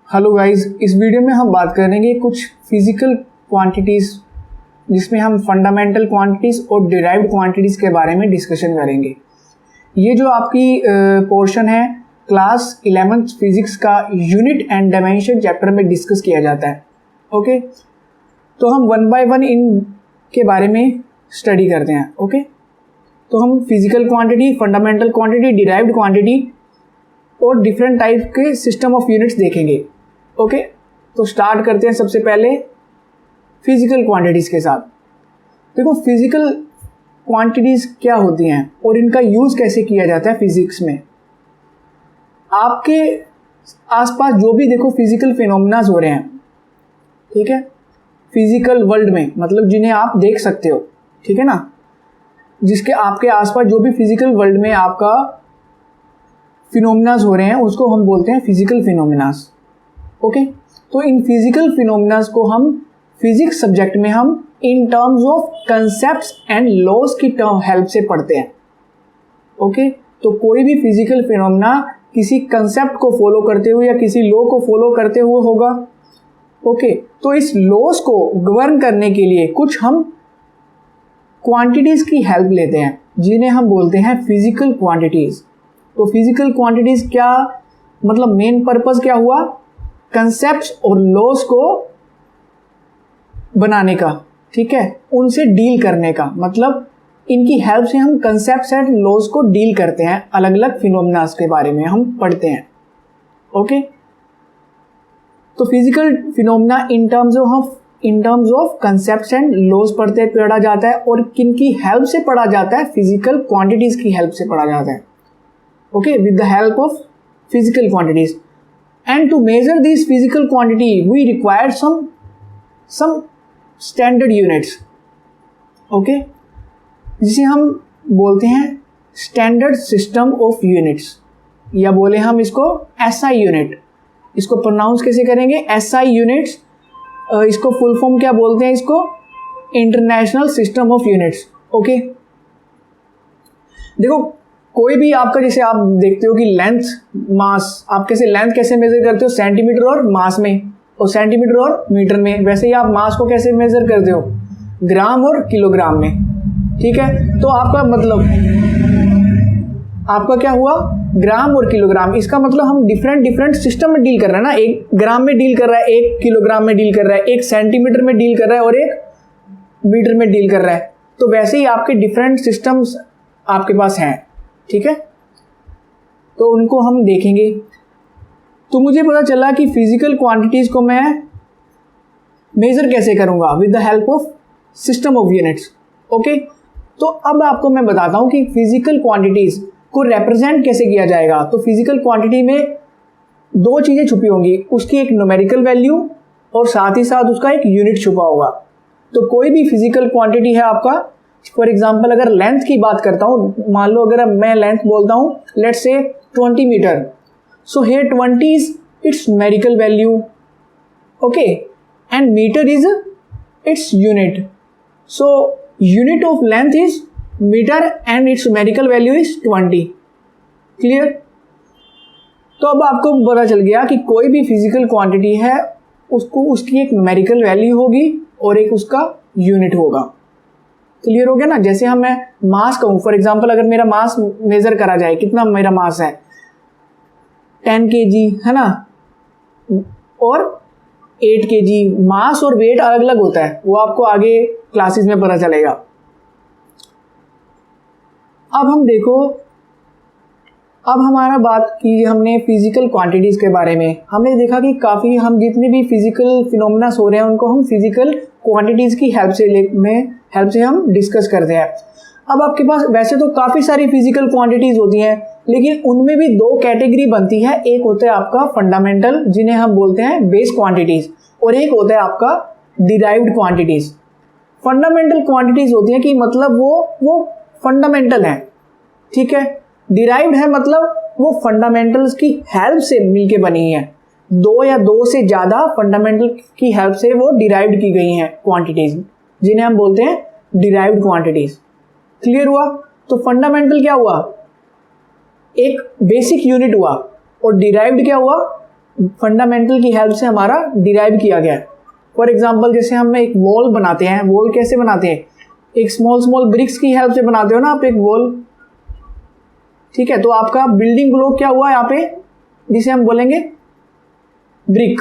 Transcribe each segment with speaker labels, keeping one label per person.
Speaker 1: Hello guys, इस video में हम बात करेंगे कुछ फिजिकल क्वांटिटीज़ जिसमें हम फंडामेंटल क्वांटिटीज़ और डिराइव्ड क्वांटिटीज़ के बारे में डिस्कशन करेंगे। ये जो आपकी पोर्शन है क्लास 11th फिजिक्स का यूनिट एंड डायमेंशन चैप्टर में डिस्कस किया जाता है। ओके, तो हम वन बाय वन इन के बारे में स्टडी करते हैं। ओके, तो हम physical quantity, fundamental quantity, derived quantity और डिफरेंट टाइप के सिस्टम ऑफ यूनिट्स देखेंगे। ओके, तो स्टार्ट करते हैं सबसे पहले फिजिकल क्वांटिटीज़ के साथ। देखो, फिजिकल क्वांटिटीज़ क्या होती हैं और इनका यूज़ कैसे किया जाता है फिजिक्स में। आपके आसपास जो भी देखो फिजिकल फिनोमेनास हो रहे हैं, ठीक है, फिजिकल वर्ल्ड में, मतलब जिन्हें आप देख सकते हो, ठीक है ना, जिसके आपके आसपास जो भी फिजिकल वर्ल्ड में आपका फिनोमेनास हो रहे हैं उसको हम बोलते हैं फिजिकल फिनोमेनास। ओके, तो इन फिजिकल फिनोमेनास को हम फिजिक्स सब्जेक्ट में हम in terms of concepts and laws की हेल्प से पढ़ते हैं। ओके, तो कोई भी फिजिकल फिनोमेना किसी कंसेप्ट को फॉलो करते हुए या किसी लॉ को फॉलो करते हुए होगा। ओके, तो इस लॉज को गवर्न करने के लिए कुछ हम क्वांटिटीज़ की हेल्प लेते हैं जिन्हें हम बोलते हैं फिजिकल क्वांटिटीज़। तो फिजिकल क्वांटिटीज़ क्या मतलब, मेन पर्पस क्या हुआ, कंसेप्ट्स और लॉज को बनाने का, ठीक है, उनसे डील करने का, मतलब इनकी हेल्प से हम कंसेप्ट्स एंड लॉज को डील करते हैं, अलग अलग फिनोमेनास के बारे में हम पढ़ते हैं। ओके, तो physical phenomena in terms of concepts and laws पढ़ा जाता है और किन की हेल्प से पढ़ा जाता है, फिजिकल क्वांटिटीज की हेल्प से पढ़ा जाता है। Okay, with the help of physical quantities, and to measure these physical quantity we require some standard units। okay, जिसे हम बोलते हैं स्टैंडर्ड सिस्टम ऑफ यूनिट्स, या बोले हम इसको SI यूनिट। इसको प्रोनाउंस कैसे करेंगे, SI यूनिट्स। इसको फुल फॉर्म क्या बोलते हैं, इसको international system of units. Okay, देखो कोई भी आपका, जैसे आप देखते हो कि लेंथ, मास, आप कैसे मेजर करते हो, सेंटीमीटर और मास में, और सेंटीमीटर और मीटर में। वैसे ही आप मास को कैसे मेजर करते हो, ग्राम और किलोग्राम में, ठीक है। तो आपका मतलब आपका क्या हुआ, ग्राम और किलोग्राम। इसका मतलब हम डिफरेंट सिस्टम में डील कर रहे हैं ना, एक ग्राम में डील कर रहा है, एक किलोग्राम में डील कर रहा है, एक सेंटीमीटर में डील कर रहा है और एक मीटर में डील कर रहा है। तो वैसे ही आपके डिफरेंट सिस्टम्स आपके पास हैं, ठीक है, तो उनको हम देखेंगे। तो मुझे पता चला कि फिजिकल क्वांटिटीज को मैं मेजर कैसे करूंगा, with the help of system of units. Okay, तो अब आपको मैं बताता हूं कि फिजिकल क्वांटिटीज को रिप्रेजेंट कैसे किया जाएगा। तो फिजिकल क्वांटिटी में दो चीजें छुपी होंगी, उसकी एक न्यूमेरिकल वैल्यू और साथ ही साथ उसका एक यूनिट छुपा होगा। तो कोई भी फिजिकल क्वांटिटी है आपका, फॉर एग्जाम्पल अगर लेंथ की बात करता हूँ, मान लो अगर मैं लेंथ बोलता हूँ, let's say 20 metre, so here 20 is its numerical value, okay, and metre is its unit. So unit of length is metre and its numerical value is 20। Clear. तो अब आपको पता चल गया कि कोई भी फिजिकल क्वांटिटी है उसकी एक न्यूमेरिकल वैल्यू होगी और एक उसका यूनिट होगा। क्लियर हो गया ना। जैसे हम मैं मास कहूँ, फॉर एग्जांपल अगर मेरा मास मेजर करा जाए, कितना मेरा मास है, 10 kg है ना, और 8 kg। मास और वेट अलग अलग होता है, वो आपको आगे क्लासेस में पता चलेगा। अब हम देखो, अब हमारा बात की हमने फिजिकल क्वांटिटीज के बारे में, हमने देखा कि काफ़ी हम जितने भी फिजिकल फिनोमेनास हो रहे हैं उनको हम फिजिकल क्वांटिटीज की हेल्प से हम डिस्कस करते हैं। अब आपके पास वैसे तो काफ़ी सारी फिजिकल क्वांटिटीज होती हैं, लेकिन उनमें भी दो कैटेगरी बनती है। एक होता है आपका फंडामेंटल, जिन्हें हम बोलते हैं बेस क्वांटिटीज, और एक होता है आपका डिराइव्ड क्वांटिटीज। फंडामेंटल क्वांटिटीज होती हैं कि मतलब वो फंडामेंटल है, ठीक है। डिराइव्ड है मतलब वो फंडामेंटल्स की हेल्प से मिलके बनी है, दो या दो से ज़्यादा फंडामेंटल की हेल्प से वो डिराइव्ड की गई हैं क्वांटिटीज, जिन्हें हम बोलते हैं डिराइव्ड क्वांटिटीज। क्लियर हुआ। तो फंडामेंटल क्या हुआ, एक बेसिक यूनिट हुआ, और डिराइव्ड क्या हुआ, फंडामेंटल की हेल्प से हमारा डिराइव किया गया है। फॉर एग्जांपल जैसे हम एक वॉल बनाते हैं, वॉल कैसे बनाते हैं, एक स्मॉल ब्रिक्स की हेल्प से बनाते हो ना आप एक वॉल, ठीक है। तो आपका बिल्डिंग ब्लॉक क्या हुआ यहाँ पे, जिसे हम बोलेंगे ब्रिक,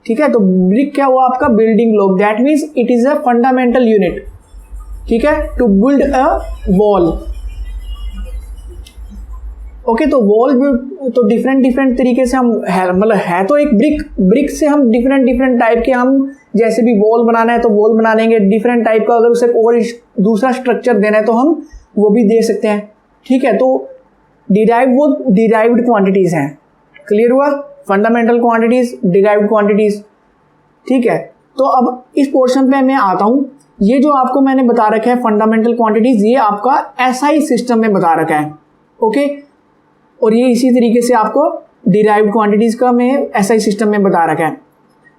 Speaker 1: ठीक है। तो ब्रिक क्या हुआ आपका, building block, that means it is a fundamental unit, ठीक है, to build a wall. Okay, तो वॉल तो डिफरेंट तरीके से हम मतलब है तो एक ब्रिक से हम डिफरेंट टाइप के, हम जैसे भी वॉल बनाना है तो वॉल बना लेंगे डिफरेंट टाइप का, अगर उसे और दूसरा स्ट्रक्चर देना है तो हम वो भी दे सकते हैं, ठीक है। तो डिराइव्ड क्वांटिटीज हैं, क्लियर हुआ, फंडामेंटल क्वांटिटीज, डिराइव्ड क्वांटिटीज, ठीक है। तो अब इस पोर्शन पे मैं आता हूँ, ये जो आपको मैंने बता रखा है फंडामेंटल क्वांटिटीज, ये आपका एसआई सिस्टम में बता रखा है, ओके। और ये इसी तरीके से आपको डिराइव्ड क्वांटिटीज का मैं एसआई सिस्टम में बता रखा है।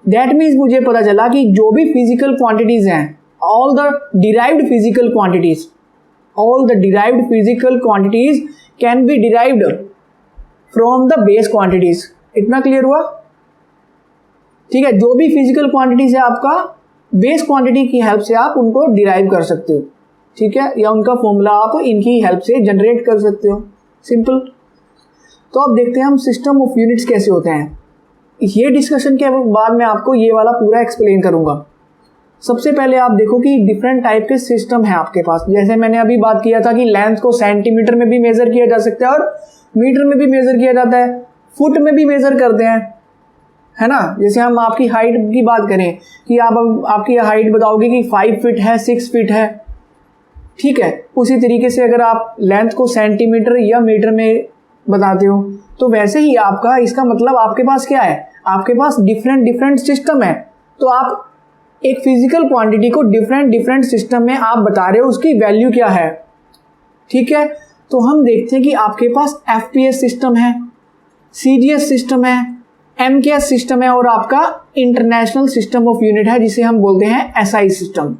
Speaker 1: दैट मीन्स मुझे पता चला कि जो भी फिजिकल क्वांटिटीज हैं, all the derived physical quantities can be derived from the base quantities. इतना क्लियर हुआ, ठीक है। जो भी फिजिकल क्वांटिटीज है आपका बेस क्वांटिटी की हेल्प से आप उनको डिराइव कर सकते हो, ठीक है, या उनका फॉर्मूला आप इनकी हेल्प से जनरेट कर सकते हो, सिंपल। तो अब देखते हैं हम सिस्टम ऑफ यूनिट्स कैसे होते हैं। ये डिस्कशन के बाद मैं आपको ये वाला पूरा एक्सप्लेन करूंगा। सबसे पहले आप देखो कि डिफरेंट टाइप के सिस्टम है आपके पास। जैसे मैंने अभी बात किया था कि लेंथ को सेंटीमीटर में भी मेजर किया जा सकता है और मीटर में भी मेजर किया जाता है, फुट में भी मेजर करते हैं, है ना। जैसे हम आपकी हाइट की बात करें कि आप आपकी हाइट बताओगे कि 5 फीट है, 6 फीट है, ठीक है। उसी तरीके से अगर आप लेंथ को सेंटीमीटर या मीटर में बताते हो तो वैसे ही आपका, इसका मतलब आपके पास क्या है, आपके पास डिफरेंट सिस्टम है। तो आप एक फिजिकल क्वांटिटी को डिफरेंट सिस्टम में आप बता रहे हो, उसकी वैल्यू क्या है, ठीक है। तो हम देखते हैं कि आपके पास एफपीएस सिस्टम है, सीजीएस सिस्टम है, एमकेएस सिस्टम है और आपका इंटरनेशनल सिस्टम ऑफ यूनिट है जिसे हम बोलते हैं एसआई सिस्टम।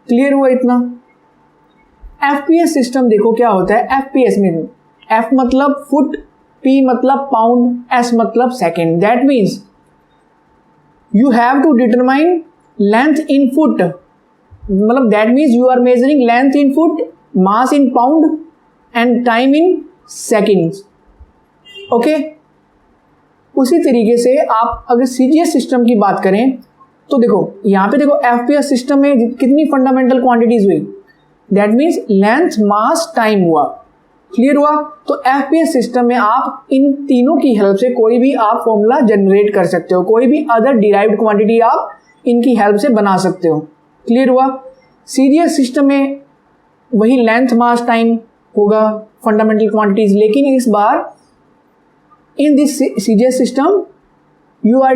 Speaker 1: क्लियर हुआ इतना। एफपीएस सिस्टम देखो क्या होता है। एफपीएस में एफ मतलब फुट, पी मतलब पाउंड, एस मतलब second. That means you have to determine length in foot, मतलब that means you are measuring length in foot, mass in pound and time in seconds, okay. उसी तरीके से आप अगर CGS system की बात करें तो देखो यहाँ पे देखो एफपीएस सिस्टम में कितनी फंडामेंटल क्वांटिटीज हुई, that means length, mass, time हुआ, क्लियर हुआ। तो एफपीएस सिस्टम में आप इन तीनों की हेल्प से कोई भी आप फॉर्मूला जनरेट कर सकते हो, कोई भी अदर डिराइव्ड क्वांटिटी आप इनकी हेल्प से बना सकते हो, क्लियर हुआ। सीजीएस सिस्टम में वही लेंथ, मास, टाइम होगा फंडामेंटल क्वांटिटीज, लेकिन इस बार in this CGS system you are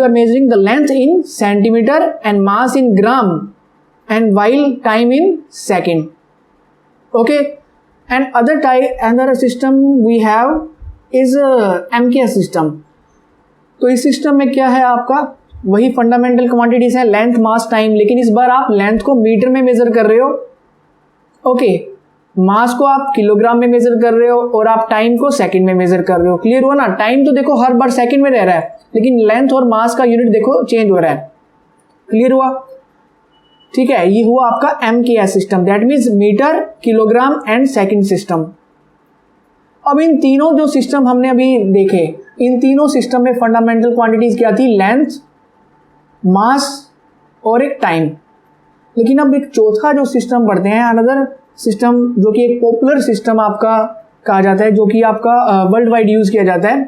Speaker 1: measuring the length in centimeter and mass in gram and while time in second, okay. And another system we have is MKS system। तो इस system में क्या है आपका, वही fundamental quantities है, length, मास, time, लेकिन इस बार आप लेंथ को मीटर में मेजर कर रहे हो, ओके। मास को आप किलोग्राम में मेजर कर रहे हो और आप टाइम को सेकंड में मेजर कर रहे हो, क्लियर हुआ ना। टाइम तो देखो हर बार सेकंड में रह रहा है, लेकिन लेंथ और मास का यूनिट देखो चेंज हो रहा है, क्लियर हुआ, ठीक है। ये हुआ आपका MKS system, that means metre, kilogram and second system. अब इन तीनों जो सिस्टम हमने अभी देखे, इन तीनों सिस्टम में फंडामेंटल क्वांटिटीज क्या थी, लेंथ, मास और एक टाइम। लेकिन अब एक चौथा जो सिस्टम पढ़ते हैं, अनदर सिस्टम जो कि एक पॉपुलर सिस्टम आपका कहा जाता है, जो कि आपका वर्ल्ड वाइड यूज किया जाता है,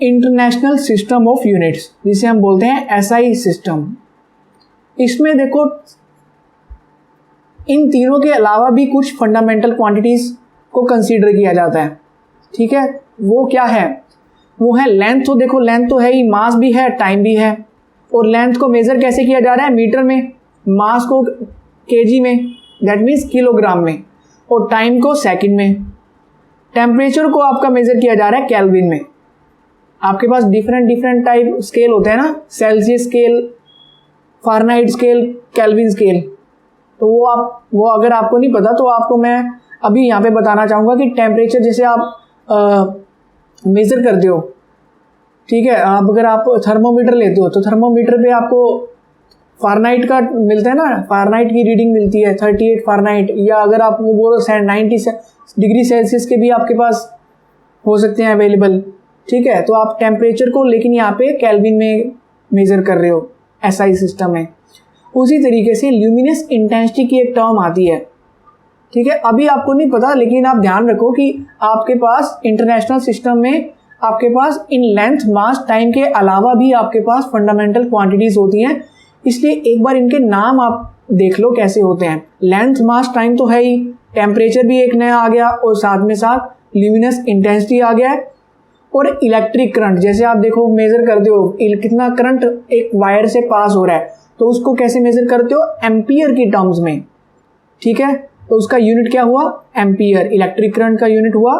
Speaker 1: इंटरनेशनल सिस्टम ऑफ यूनिट्स, जिसे हम बोलते हैं एसआई सिस्टम। इसमें देखो इन तीनों के अलावा भी कुछ फंडामेंटल क्वांटिटीज को कंसीडर किया जाता है, ठीक है। वो क्या है, वो है लेंथ। तो देखो लेंथ तो है ही, मास भी है, टाइम भी है। और लेंथ को मेजर कैसे किया जा रहा है, मीटर में, मास को केजी में, दैट मीन्स किलोग्राम में, और टाइम को सेकंड में। टेम्परेचर को आपका मेजर किया जा रहा है केल्विन में। आपके पास डिफरेंट टाइप स्केल होते हैं ना, Celsius scale, Fahrenheit scale, kelvin scale. तो वो अगर आपको नहीं पता तो आपको मैं अभी यहाँ पे बताना चाहूँगा कि टेम्परेचर, जैसे आप मेज़र करते हो, ठीक है, आप अगर आप थर्मोमीटर लेते हो तो थर्मोमीटर पे आपको फ़ारेनहाइट का मिलता है ना, फ़ारेनहाइट की रीडिंग मिलती है 38 फ़ारेनहाइट, या अगर आप वो बोलो 90 डिग्री सेल्सियस के भी आपके पास हो सकते हैं अवेलेबल, ठीक है। तो आप टेम्परेचर को लेकिन यहाँ पे केल्विन में मेज़र कर रहे हो, SI सिस्टम में। उसी तरीके से ल्यूमिनस इंटेंसिटी की एक टर्म आती है, ठीक है। अभी आपको नहीं पता, लेकिन आप ध्यान रखो कि आपके पास इंटरनेशनल सिस्टम में आपके पास इन लेंथ मास टाइम के अलावा भी आपके पास फंडामेंटल क्वांटिटीज़ होती हैं, इसलिए एक बार इनके नाम आप देख लो कैसे होते हैं। लेंथ मास टाइम तो है ही, टेम्परेचर भी एक नया आ गया और साथ में साथ ल्यूमिनस इंटेंसिटी आ गया है, और इलेक्ट्रिक करंट, जैसे आप देखो मेज़र करते हो कितना करंट एक वायर से पास हो रहा है, तो उसको कैसे मेज़र करते हो, एम्पियर की टर्म्स में, ठीक है। तो उसका यूनिट क्या हुआ, एम्पियर। इलेक्ट्रिक करंट का यूनिट हुआ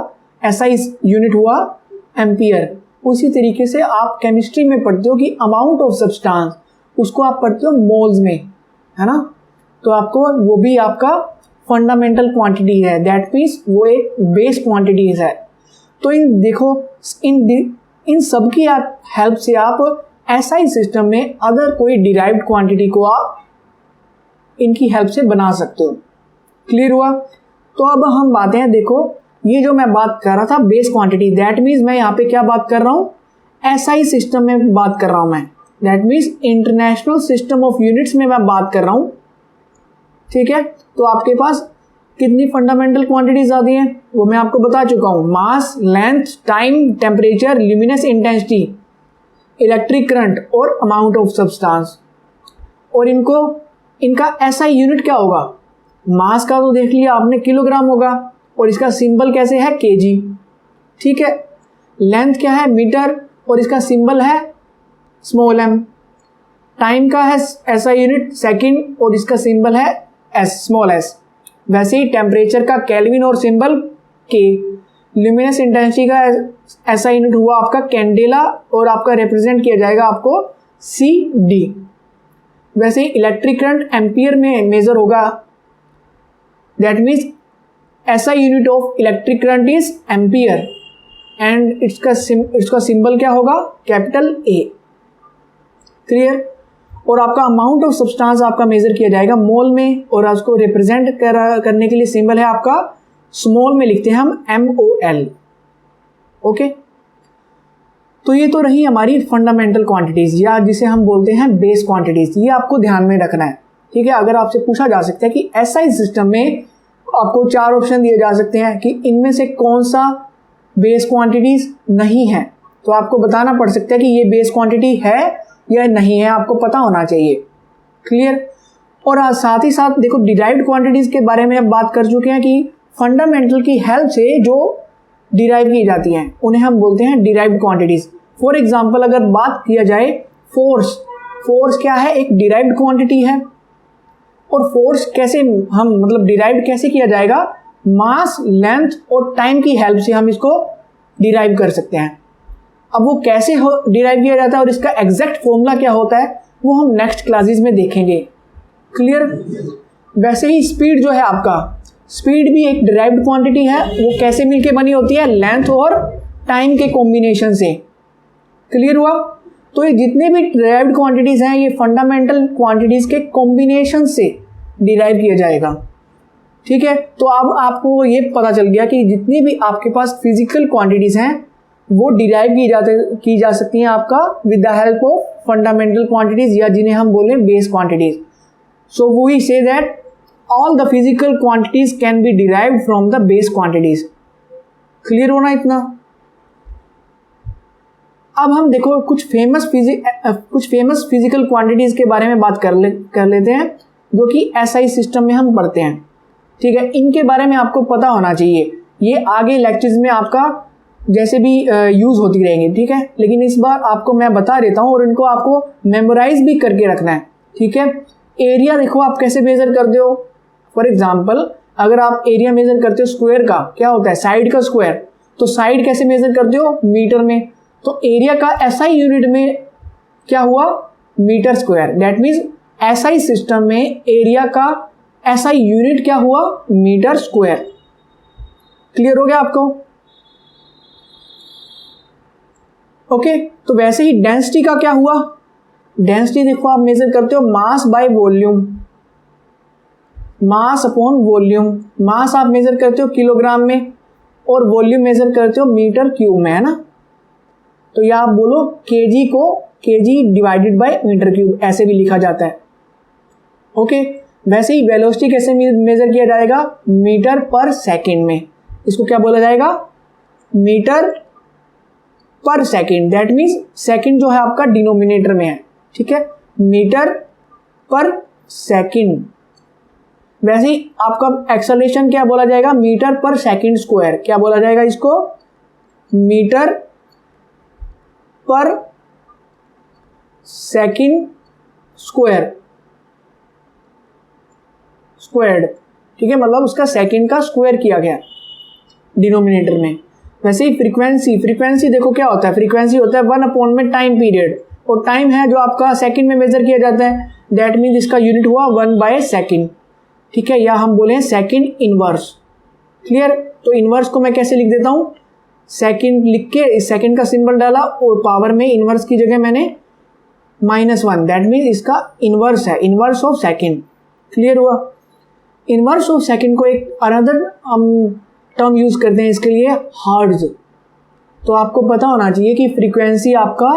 Speaker 1: SI, यूनिट हुआ एम्पियर। उसी तरीके से आप केमिस्ट्री में पढ़ते हो कि अमाउंट ऑफ सब्सटेंस, उसको आप पढ़ते हो मोल्स में, है ना। तो आपको वो भी आपका फंडामेंटल क्वांटिटी है, दैट मीन्स वो एक बेस क्वांटिटीज है। तो इन देखो इन सब की आप हेल्प से आप SI सिस्टम में अदर कोई डिराइव्ड क्वांटिटी को आप इनकी हेल्प से बना सकते हो। क्लियर हुआ। तो अब हम बातें हैं, देखो ये जो मैं बात कर रहा था बेस क्वांटिटी, दैट मीन्स मैं यहाँ पे क्या बात कर रहा हूँ, SI सिस्टम में बात कर रहा हूँ मैं, that means international system of units में मैं बात कर रहा हूँ, ठीक है। तो आपके पास कितनी फंडामेंटल क्वांटिटीज आती हैं वो मैं आपको बता चुका हूँ, mass, length, time, temperature, luminous intensity, electric current और अमाउंट ऑफ सब्सटेंस। और इनका SI यूनिट क्या होगा, मास का तो देख लिया आपने किलोग्राम होगा, और इसका सिंबल कैसे है, kg, ठीक है। लेंथ क्या है, मीटर, और इसका सिंबल है स्मॉल m। टाइम का है SI यूनिट सेकंड, और इसका सिंबल है s, स्मॉल s। वैसे ही टेम्परेचर का केल्विन और सिंबल K। ल्यूमिनस इंटेंसिटी का SI यूनिट हुआ आपका कैंडेला, और आपका रिप्रेजेंट किया जाएगा आपको CD। वैसे ही इलेक्ट्रिक करंट एम्पियर में मेजर होगा, that means SI unit of electric current is ampere, and इसका सिंबल क्या होगा, कैपिटल A। क्लियर। और आपका अमाउंट ऑफ सब्सटेंस आपका मेजर किया जाएगा मोल में, और उसको रिप्रेजेंट करने के लिए सिंबल है आपका स्मॉल में लिखते हैं हम MOL। ओके। तो ये तो रही हमारी फंडामेंटल क्वांटिटीज, या जिसे हम बोलते हैं बेस क्वांटिटीज, ये आपको ध्यान में रखना है, ठीक है। अगर आपसे पूछा जा सकता है कि SI सिस्टम में आपको 4 ऑप्शन दिए जा सकते हैं कि इनमें से कौन सा बेस क्वांटिटीज नहीं है, तो आपको बताना पड़ सकता है कि ये बेस क्वांटिटी है या नहीं है, आपको पता होना चाहिए। क्लियर। और साथ ही साथ देखो डिराइव्ड क्वांटिटीज के बारे में अब बात कर चुके हैं कि फंडामेंटल की हेल्प से जो डिराइव की जाती हैं उन्हें हम बोलते हैं डिराइव्ड क्वांटिटीज। फॉर एग्जांपल अगर बात किया जाए फोर्स क्या है, एक डिराइव्ड क्वांटिटी है। और फोर्स कैसे हम मतलब डिराइव कैसे किया जाएगा, मास, लेंथ और टाइम की हेल्प से हम इसको डिराइव कर सकते हैं। अब वो कैसे डिराइव किया जाता है और इसका एग्जैक्ट फॉर्मूला क्या होता है वो हम नेक्स्ट क्लासेस में देखेंगे। क्लियर। वैसे ही स्पीड जो है आपका, स्पीड भी एक डिराइव्ड क्वांटिटी है, वो कैसे मिलके बनी होती है, लेंथ और टाइम के कॉम्बिनेशन से। क्लियर हुआ। तो ये जितने भी डिराइव्ड क्वांटिटीज हैं ये फंडामेंटल क्वांटिटीज के कॉम्बिनेशन से डिराइव किया जाएगा, ठीक है। तो अब आपको ये पता चल गया कि जितनी भी आपके पास फिजिकल क्वांटिटीज हैं वो डिराइव की जा सकती हैं आपका with the help of fundamental quantities, या जिन्हें हम बोले base quantities. So we say that all the physical quantities can be derived from the base quantities. Clear होना इतना। अब हम देखो कुछ फेमस फिजिकल क्वांटिटीज के बारे में बात कर लेते हैं जो कि SI सिस्टम में हम पढ़ते हैं, ठीक है। इनके बारे में आपको पता होना चाहिए, ये आगे लेक्चर्स में आपका जैसे भी यूज होती रहेंगी, ठीक है। लेकिन इस बार आपको मैं बता देता हूँ और इनको आपको मेमोराइज भी करके रखना है, ठीक है। एरिया देखो आप कैसे मेजर करते हो। फॉर एग्जाम्पल अगर आप एरिया मेजर करते हो स्क्वायर का, क्या होता है, साइड का स्क्वायर, तो साइड कैसे मेजर करते हो, मीटर में। तो एरिया का SI यूनिट में क्या हुआ, metre square. That means SI system में एरिया का SI यूनिट क्या हुआ, मीटर स्क्वायर। क्लियर हो गया आपको। ओके, तो वैसे ही डेंसिटी का क्या हुआ, डेंसिटी देखो आप मेजर करते हो mass by volume, mass upon volume, mass आप मेजर करते हो किलोग्राम में और वॉल्यूम मेजर करते हो मीटर क्यूब में, है ना। तो या आप बोलो केजी को KG divided by metre cube, ऐसे भी लिखा जाता है। ओके, वैसे ही वेलोसिटी कैसे मेजर किया जाएगा, मीटर पर सेकंड में, इसको क्या बोला जाएगा, मीटर पर सेकंड, दैट मीन्स सेकंड जो है आपका डिनोमिनेटर में है, ठीक है, मीटर पर सेकंड। वैसे ही आपका एक्सेलरेशन क्या बोला जाएगा, मीटर पर सेकंड स्क्वायर, क्या बोला जाएगा इसको, मीटर पर सेकंड स्क्वायर, स्क्वायर्ड, ठीक है, मतलब उसका सेकंड का स्क्वायर किया गया डिनोमिनेटर में। वैसे ही फ्रीक्वेंसी, फ्रीक्वेंसी देखो क्या होता है, फ्रीक्वेंसी होता है 1 में टाइम पीरियड, और टाइम है जो आपका सेकंड में मेजर किया जाता है, दैट मीन्स इसका यूनिट हुआ 1/सेकंड, ठीक है, या हम बोले सेकंड इनवर्स। क्लियर, तो इनवर्स को मैं कैसे लिख देता हूँ, सेकंड लिख के इस सेकंड का सिंबल डाला और पावर में इनवर्स की जगह मैंने -1, दैट मीन्स इसका इनवर्स है, इनवर्स ऑफ सेकंड। क्लियर हुआ। इनवर्स ऑफ सेकंड को एक अनदर टर्म यूज करते हैं इसके लिए, हर्ट्ज। तो आपको पता होना चाहिए कि फ्रीक्वेंसी आपका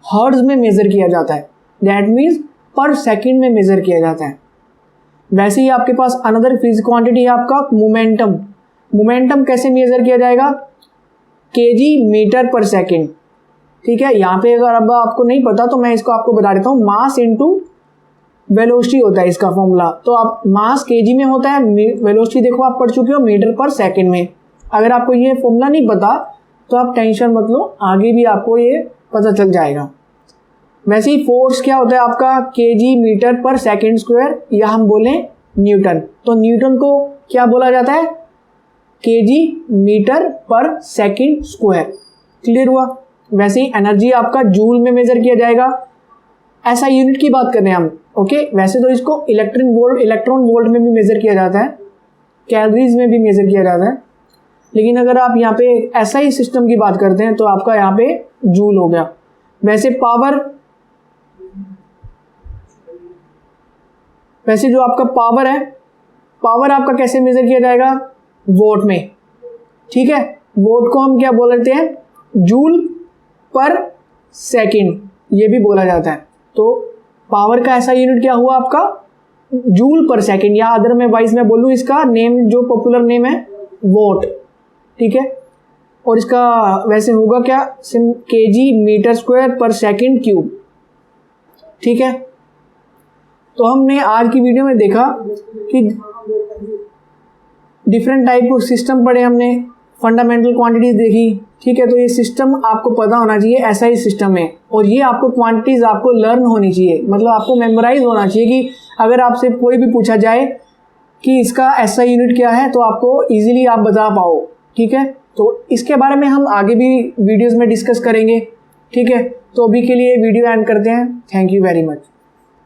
Speaker 1: हर्ट्ज में मेजर किया जाता है, दैट मीन्स पर सेकंड में मेजर किया जाता है। वैसे ही आपके पास अनदर फिजिकल क्वांटिटी है आपका मोमेंटम। मोमेंटम कैसे मेजर किया जाएगा, केजी मीटर पर सेकंड, ठीक है। यहाँ पे अगर अब आपको नहीं पता तो मैं इसको आपको बता देता हूँ, मास इनटू वेलोसिटी होता है इसका फॉर्मूला। तो आप मास केजी में होता है, वेलोसिटी देखो आप पढ़ चुके हो मीटर पर सेकंड में। अगर आपको ये फॉर्मूला नहीं पता तो आप टेंशन मत लो, आगे भी आपको ये पता चल जाएगा। वैसे ही फोर्स क्या होता है आपका, केजी मीटर पर सेकंड स्क्वायर, या हम बोले न्यूटन। तो न्यूटन को क्या बोला जाता है, केजी मीटर पर सेकंड स्क्वायर। क्लियर हुआ। वैसे ही एनर्जी आपका जूल में मेजर किया जाएगा, ऐसा यूनिट की बात कर रहे हैं हम। ओके, वैसे तो इसको इलेक्ट्रॉन वोल्ट में भी मेजर किया जाता है, कैलोरीज में भी मेजर किया जाता है, लेकिन अगर आप यहाँ पे ऐसा ही सिस्टम की बात करते हैं तो आपका यहाँ पे जूल हो गया। वैसे वैसे जो आपका पावर है, पावर आपका कैसे मेजर किया जाएगा, वोट में, ठीक है। वोट को हम क्या बोल लेते हैं, जूल पर सेकंड, ये भी बोला जाता है। तो पावर का ऐसा यूनिट क्या हुआ आपका, जूल पर सेकंड, या अदर में वाइज मैं बोलूँ इसका नेम जो पॉपुलर नेम है वोट, ठीक है। और इसका वैसे होगा क्या, केजी मीटर स्क्वायर पर सेकंड क्यूब, ठीक है। तो हमने आज की वीडियो में देखा कि डिफरेंट टाइप ऑफ सिस्टम पढ़े हमने, फंडामेंटल क्वांटिटीज देखी, ठीक है। तो ये सिस्टम आपको पता होना चाहिए, ऐसा ही सिस्टम है, और ये आपको क्वांटिटीज आपको लर्न होनी चाहिए, मतलब आपको मेमोराइज होना चाहिए कि अगर आपसे कोई भी पूछा जाए कि इसका ऐसा यूनिट क्या है तो आपको इजीली आप बता पाओ, ठीक है। तो इसके बारे में हम आगे भी वीडियोस में डिस्कस करेंगे, ठीक है। तो अभी के लिए वीडियो एंड करते हैं। Thank you very much.